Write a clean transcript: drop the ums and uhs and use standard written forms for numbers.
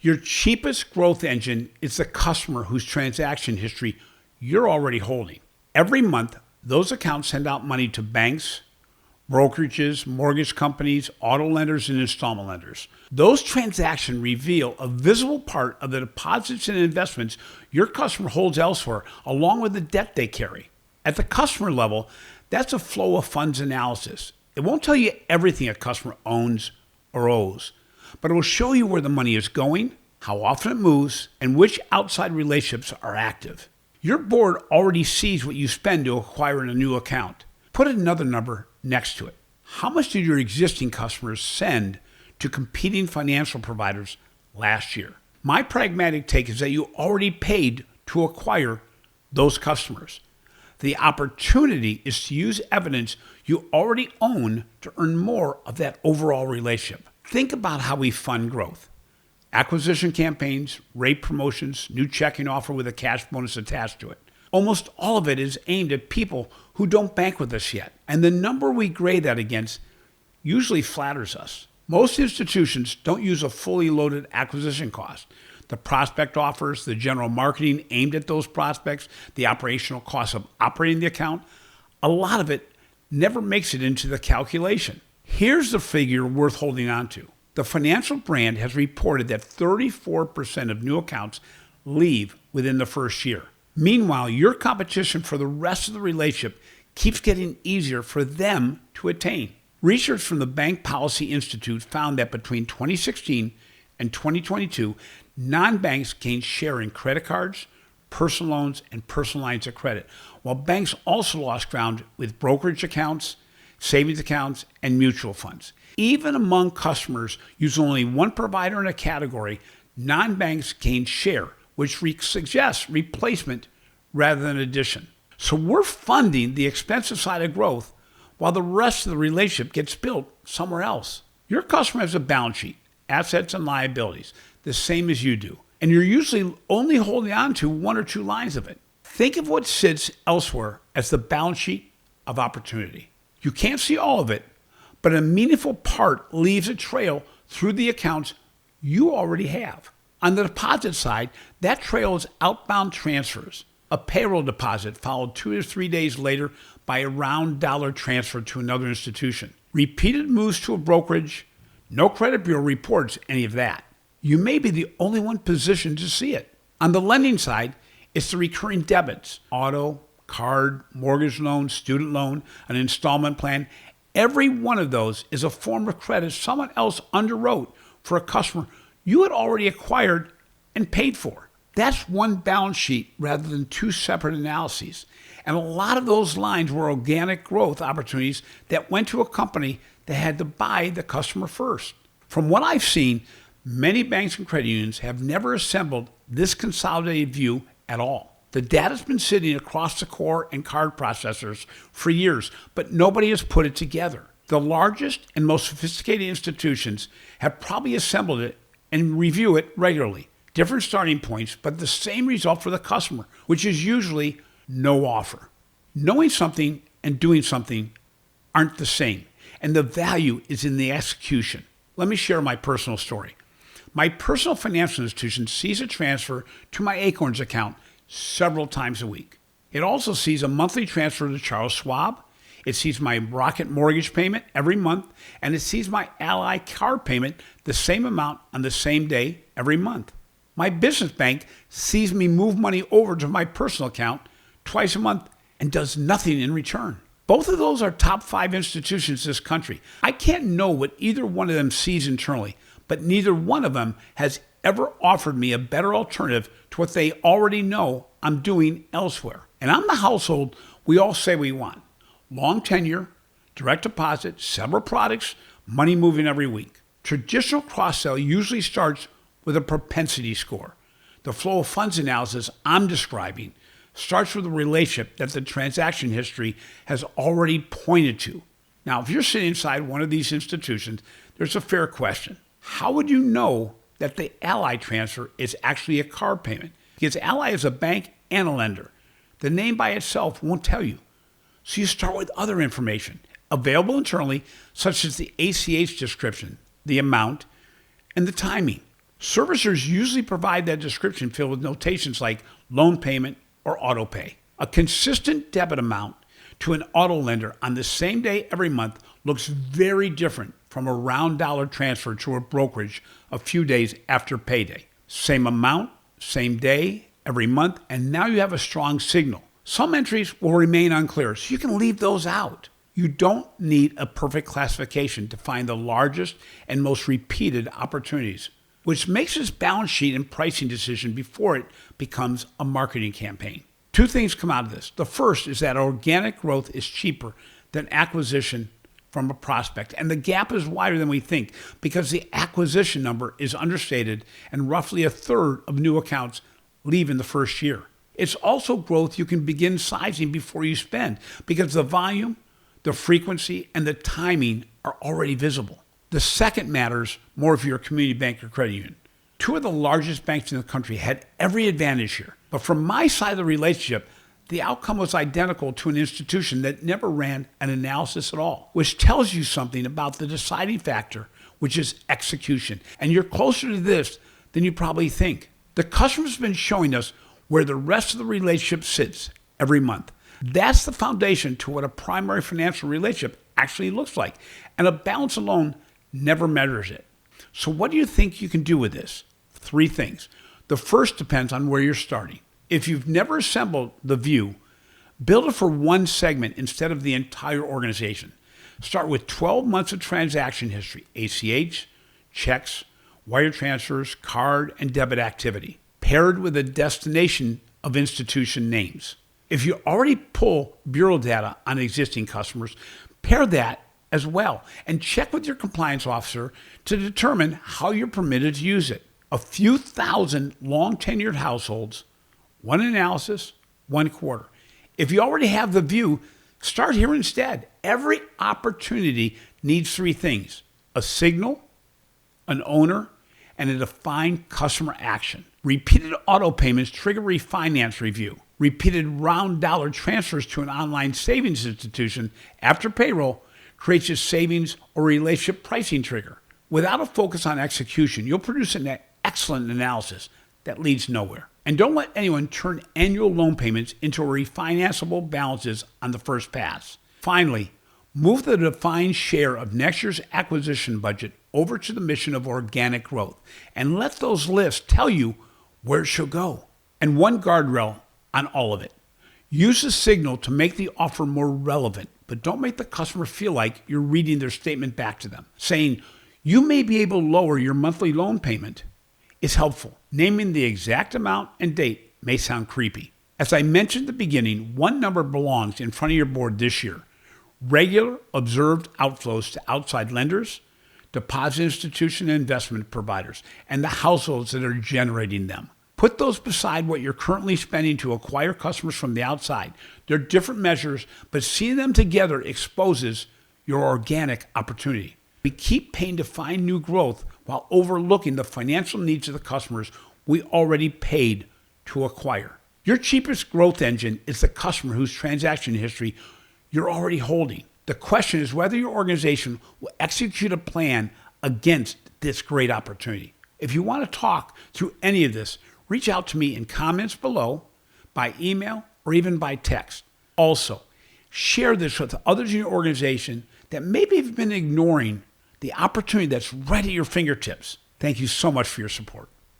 Your cheapest growth engine is the customer whose transaction history you're already holding. Every month, those accounts send out money to banks, brokerages, mortgage companies, auto lenders, and installment lenders. Those transactions reveal a visible part of the deposits and investments your customer holds elsewhere, along with the debt they carry. At the customer level, that's a flow of funds analysis. It won't tell you everything a customer owns or owes, but it will show you where the money is going, how often it moves, and which outside relationships are active. Your board already sees what you spend to acquire a new account. Put another number next to it. How much did your existing customers send to competing financial providers last year? My pragmatic take is that you already paid to acquire those customers. The opportunity is to use evidence you already own to earn more of that overall relationship. Think about how we fund growth. Acquisition campaigns, rate promotions, new checking offer with a cash bonus attached to it. Almost all of it is aimed at people who don't bank with us yet. And the number we grade that against usually flatters us. Most institutions don't use a fully loaded acquisition cost. The prospect offers, the general marketing aimed at those prospects, the operational cost of operating the account, a lot of it never makes it into the calculation. Here's the figure worth holding on to. The financial brand has reported that 34% of new accounts leave within the first year. Meanwhile, your competition for the rest of the relationship keeps getting easier for them to attain. Research from the Bank Policy Institute found that between 2016 and 2022, non-banks gained share in credit cards, personal loans, and personal lines of credit, while banks also lost ground with brokerage accounts, savings accounts, and mutual funds. Even among customers using only one provider in a category, non-banks gained share, which suggests replacement rather than addition. So we're funding the expensive side of growth while the rest of the relationship gets built somewhere else. Your customer has a balance sheet, assets and liabilities, the same as you do. And you're usually only holding on to one or two lines of it. Think of what sits elsewhere as the balance sheet of opportunity. You can't see all of it, but a meaningful part leaves a trail through the accounts you already have. On the deposit side, that trail is outbound transfers. A payroll deposit followed 2 to 3 days later by a round dollar transfer to another institution. Repeated moves to a brokerage, no credit bureau reports any of that. You may be the only one positioned to see it. On the lending side, it's the recurring debits, auto, card, mortgage loan, student loan, an installment plan. Every one of those is a form of credit someone else underwrote for a customer you had already acquired and paid for. That's one balance sheet rather than two separate analyses. And a lot of those lines were organic growth opportunities that went to a company that had to buy the customer first. From what I've seen, many banks and credit unions have never assembled this consolidated view at all. The data's been sitting across the core and card processors for years, but nobody has put it together. The largest and most sophisticated institutions have probably assembled it and review it regularly. Different starting points, but the same result for the customer, which is usually no offer. Knowing something and doing something aren't the same, and the value is in the execution. Let me share my personal story. My personal financial institution sees a transfer to my Acorns account several times a week. It also sees a monthly transfer to Charles Schwab. It sees my Rocket mortgage payment every month, and it sees my Ally card payment the same amount on the same day every month. My business bank sees me move money over to my personal account twice a month and does nothing in return. Both of those are top 5 institutions in this country. I can't know what either one of them sees internally, but neither one of them has ever offered me a better alternative to what they already know I'm doing elsewhere. And I'm the household we all say we want. Long tenure, direct deposit, several products, money moving every week. Traditional cross-sell usually starts with a propensity score. The flow of funds analysis I'm describing starts with a relationship that the transaction history has already pointed to. Now, if you're sitting inside one of these institutions, there's a fair question. How would you know that the Ally transfer is actually a card payment? Because Ally is a bank and a lender. The name by itself won't tell you. So you start with other information available internally, such as the ACH description, the amount, and the timing. Servicers usually provide that description filled with notations like loan payment or auto pay. A consistent debit amount to an auto lender on the same day every month looks very different from a round dollar transfer to a brokerage a few days after payday. Same amount, same day, every month, and now you have a strong signal. Some entries will remain unclear, so you can leave those out. You don't need a perfect classification to find the largest and most repeated opportunities, which makes this balance sheet and pricing decision before it becomes a marketing campaign. Two things come out of this. The first is that organic growth is cheaper than acquisition from a prospect, and the gap is wider than we think because the acquisition number is understated and roughly a third of new accounts leave in the first year. It's also growth you can begin sizing before you spend because the volume, the frequency, and the timing are already visible. The second matters more if you're a community bank or credit union. Two of the largest banks in the country had every advantage here. But from my side of the relationship, the outcome was identical to an institution that never ran an analysis at all, which tells you something about the deciding factor, which is execution. And you're closer to this than you probably think. The customer's been showing us where the rest of the relationship sits every month. That's the foundation to what a primary financial relationship actually looks like. And a balance alone never measures it. So what do you think you can do with this? Three things. The first depends on where you're starting. If you've never assembled the view, build it for one segment instead of the entire organization. Start with 12 months of transaction history, ACH, checks, wire transfers, card, and debit activity, paired with a destination of institution names. If you already pull bureau data on existing customers, pair that as well and check with your compliance officer to determine how you're permitted to use it. A few thousand long-tenured households, one analysis, one quarter. If you already have the view, start here instead. Every opportunity needs three things: a signal, an owner, and a defined customer action. Repeated auto payments trigger refinance review. Repeated round dollar transfers to an online savings institution after payroll creates a savings or relationship pricing trigger. Without a focus on execution, you'll produce an excellent analysis that leads nowhere. And don't let anyone turn annual loan payments into refinanceable balances on the first pass. Finally, move the defined share of next year's acquisition budget over to the mission of organic growth and let those lists tell you where it should go. And one guardrail on all of it. Use the signal to make the offer more relevant, but don't make the customer feel like you're reading their statement back to them. Saying, you may be able to lower your monthly loan payment is helpful. Naming the exact amount and date may sound creepy. As I mentioned at the beginning, one number belongs in front of your board this year. Regular observed outflows to outside lenders, deposit institution and investment providers, and the households that are generating them. Put those beside what you're currently spending to acquire customers from the outside. They're different measures, but seeing them together exposes your organic opportunity. We keep paying to find new growth while overlooking the financial needs of the customers we already paid to acquire. Your cheapest growth engine is the customer whose transaction history you're already holding. The question is whether your organization will execute a plan against this great opportunity. If you want to talk through any of this, reach out to me in comments below, by email, or even by text. Also, share this with others in your organization that maybe have been ignoring the opportunity that's right at your fingertips. Thank you so much for your support.